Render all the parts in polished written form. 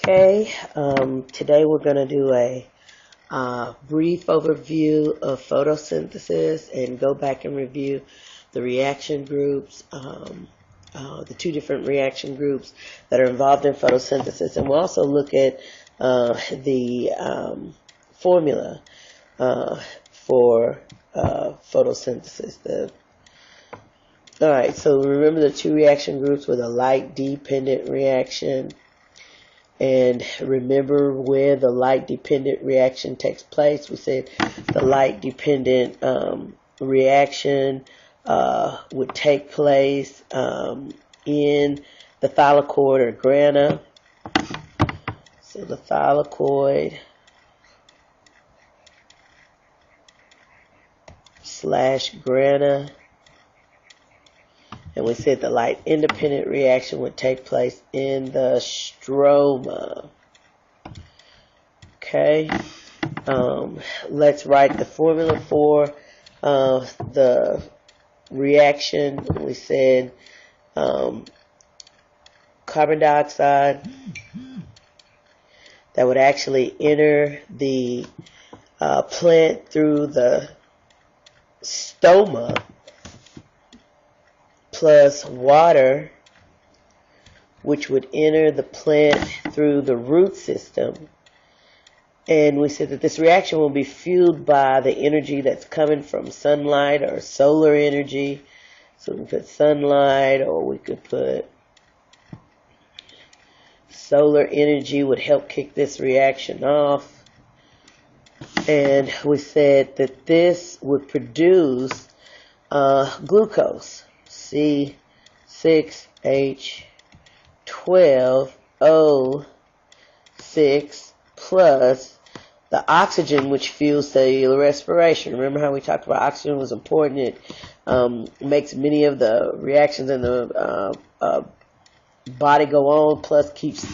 Okay, today we're going to do a brief overview of photosynthesis and go back and review the reaction groups, the two different reaction groups that are involved in photosynthesis. And we'll also look at the formula for photosynthesis. Alright, so remember the two reaction groups were the light-dependent reaction. And remember where the light-dependent reaction takes place. We said the light-dependent reaction would take place in the thylakoid or grana. So the thylakoid / grana. And we said the light-independent reaction would take place in the stroma. Okay. Let's write the formula for the reaction. We said carbon dioxide that would actually enter the plant through the stoma, plus water, which would enter the plant through the root system. And we said that this reaction will be fueled by the energy that's coming from sunlight or solar energy. So we can put sunlight, or we could put solar energy would help kick this reaction off. And we said that this would produce glucose. C6H12O6 plus the oxygen, which fuels cellular respiration. Remember how we talked about oxygen was important? It makes many of the reactions in the body go on, plus keeps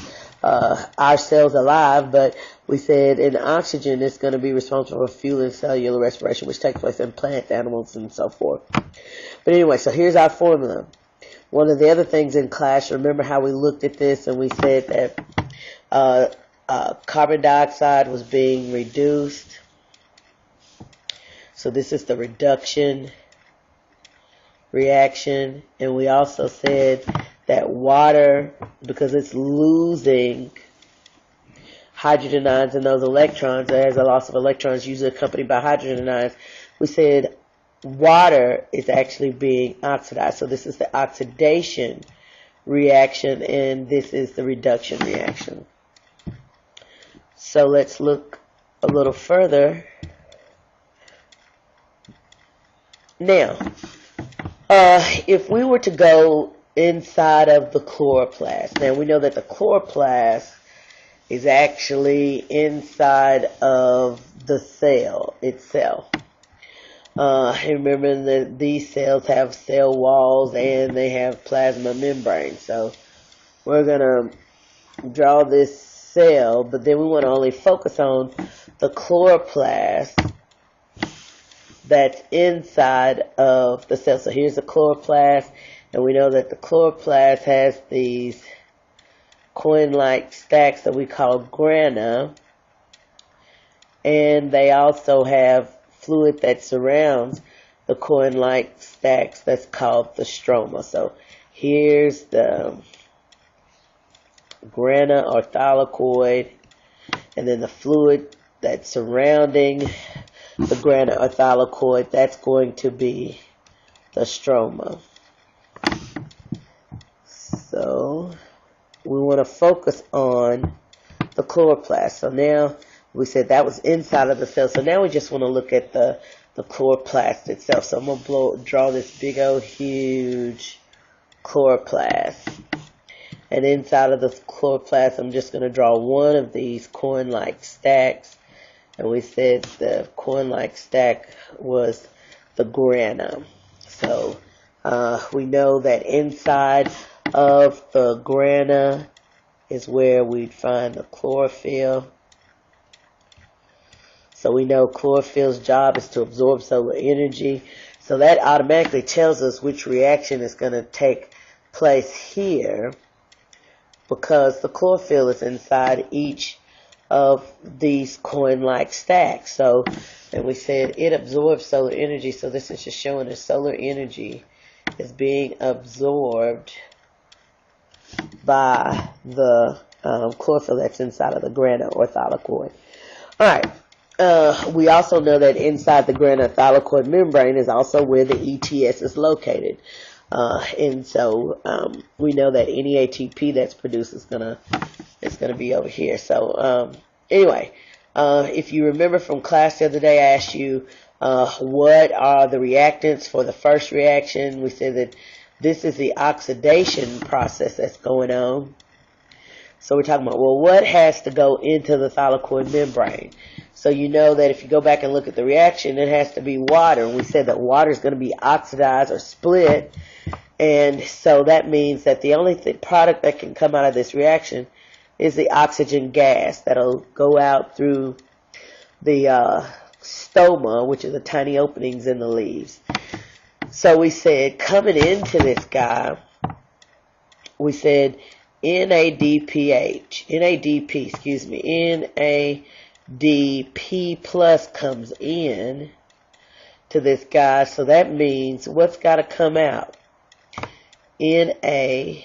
our cells alive. But we said in oxygen it's going to be responsible for fueling cellular respiration, which takes place in plants, animals, and so forth. But anyway, so here's our formula. One of the other things in class, remember how we looked at this and we said that carbon dioxide was being reduced. So this is the reduction reaction. And we also said that water, because it's losing hydrogen ions and those electrons, there's a loss of electrons usually accompanied by hydrogen ions. We said water is actually being oxidized. So this is the oxidation reaction, and this is the reduction reaction. So let's look a little further. Now, if we were to go inside of the chloroplast, now we know that the chloroplast is actually inside of the cell itself. Remember that these cells have cell walls and they have plasma membranes. So we're going to draw this cell, but then we want to only focus on the chloroplast that's inside of the cell. So here's the chloroplast, and we know that the chloroplast has these coin-like stacks that we call grana, and they also have fluid that surrounds the coin-like stacks that's called the stroma. So here's the grana or thylakoid, and then the fluid that's surrounding the grana or thylakoid, that's going to be the stroma. So we want to focus on the chloroplast. So now we said that was inside of the cell. So now we just want to look at the chloroplast itself. So I'm going to draw this big old huge chloroplast. And inside of the chloroplast, I'm just going to draw one of these coin-like stacks. And we said the coin-like stack was the grana. So we know that inside of the grana is where we'd find the chlorophyll. So we know chlorophyll's job is to absorb solar energy. So that automatically tells us which reaction is going to take place here. because the chlorophyll is inside each of these coin-like stacks. So, and we said it absorbs solar energy. So this is just showing that solar energy is being absorbed by the chlorophyll that's inside of the grana or thylakoid. All right. We also know that inside the grana thylakoid membrane is also where the ETS is located. And so we know that any ATP that's produced is gonna be over here. So anyway, if you remember from class the other day, I asked you what are the reactants for the first reaction. We said that this is the oxidation process that's going on. So we're talking about, well, what has to go into the thylakoid membrane? So you know that if you go back and look at the reaction, it has to be water. And we said that water is going to be oxidized or split. And so that means that the only product that can come out of this reaction is the oxygen gas that'll go out through the stoma, which are the tiny openings in the leaves. So we said coming into this guy, we said NADP plus comes in to this guy. So that means what's got to come out? NADPH,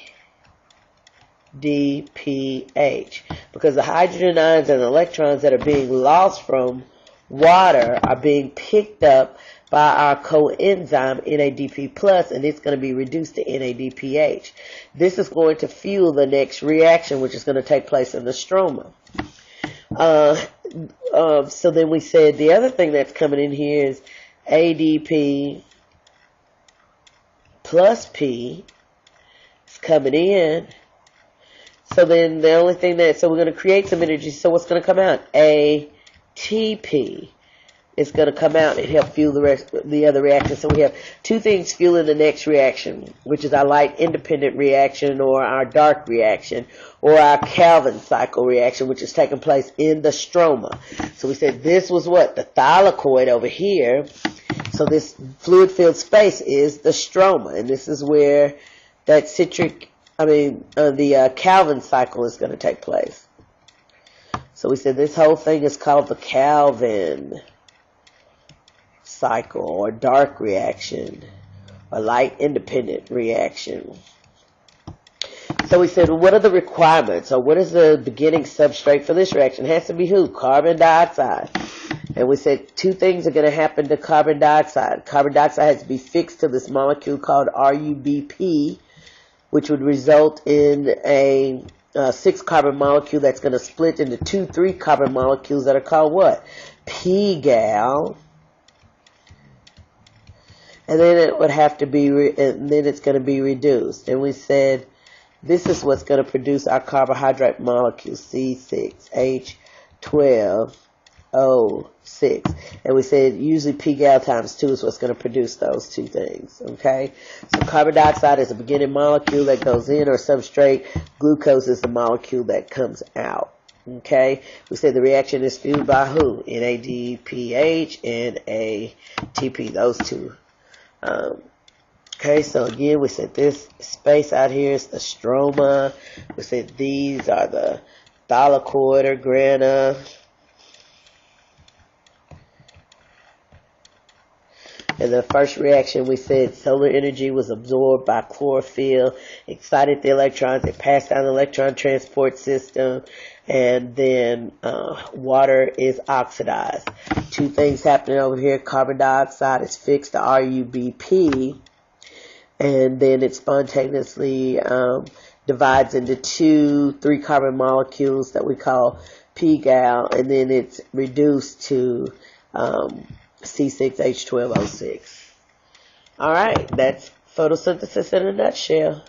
because the hydrogen ions and electrons that are being lost from water are being picked up by our coenzyme NADP plus, and it's going to be reduced to NADPH. This is going to fuel the next reaction, which is going to take place in the stroma. So then we said the other thing that's coming in here is ADP plus P is coming in. So then the only thing so we're going to create some energy. So what's going to come out? ATP is going to come out and help fuel the other reaction. So we have two things fueling the next reaction, which is our light independent reaction or our dark reaction or our Calvin cycle reaction, which is taking place in the stroma. So we said this was what? The thylakoid over here. So this fluid-filled space is the stroma, and this is where that the Calvin cycle is going to take place. So we said this whole thing is called the Calvin cycle or dark reaction or light independent reaction. So we said, well, what are the requirements, or what is the beginning substrate for this reaction? It has to be who? Carbon dioxide. And we said two things are going to happen to carbon dioxide. Carbon dioxide has to be fixed to this molecule called RUBP, which would result in a 6-carbon molecule that's going to split into 2 3-carbon molecules that are called what? PGAL. And then it would have to be, and then it's going to be reduced. And we said this is what's going to produce our carbohydrate molecule, C6H12O6. And we said usually PGAL times 2 is what's going to produce those two things. Okay? So carbon dioxide is a beginning molecule that goes in or substrate. Glucose is the molecule that comes out. Okay? We said the reaction is fueled by who? NADPH and ATP, those two. Okay, so again, we said this space out here is the stroma. We said these are the thylakoid or grana. In the first reaction, we said solar energy was absorbed by chlorophyll, excited the electrons, it passed down the electron transport system, and then water is oxidized. Two things happening over here. Carbon dioxide is fixed to RUBP, and then it spontaneously divides into 2 3-carbon molecules that we call PGAL, and then it's reduced to C6H12O6. All right, that's photosynthesis in a nutshell.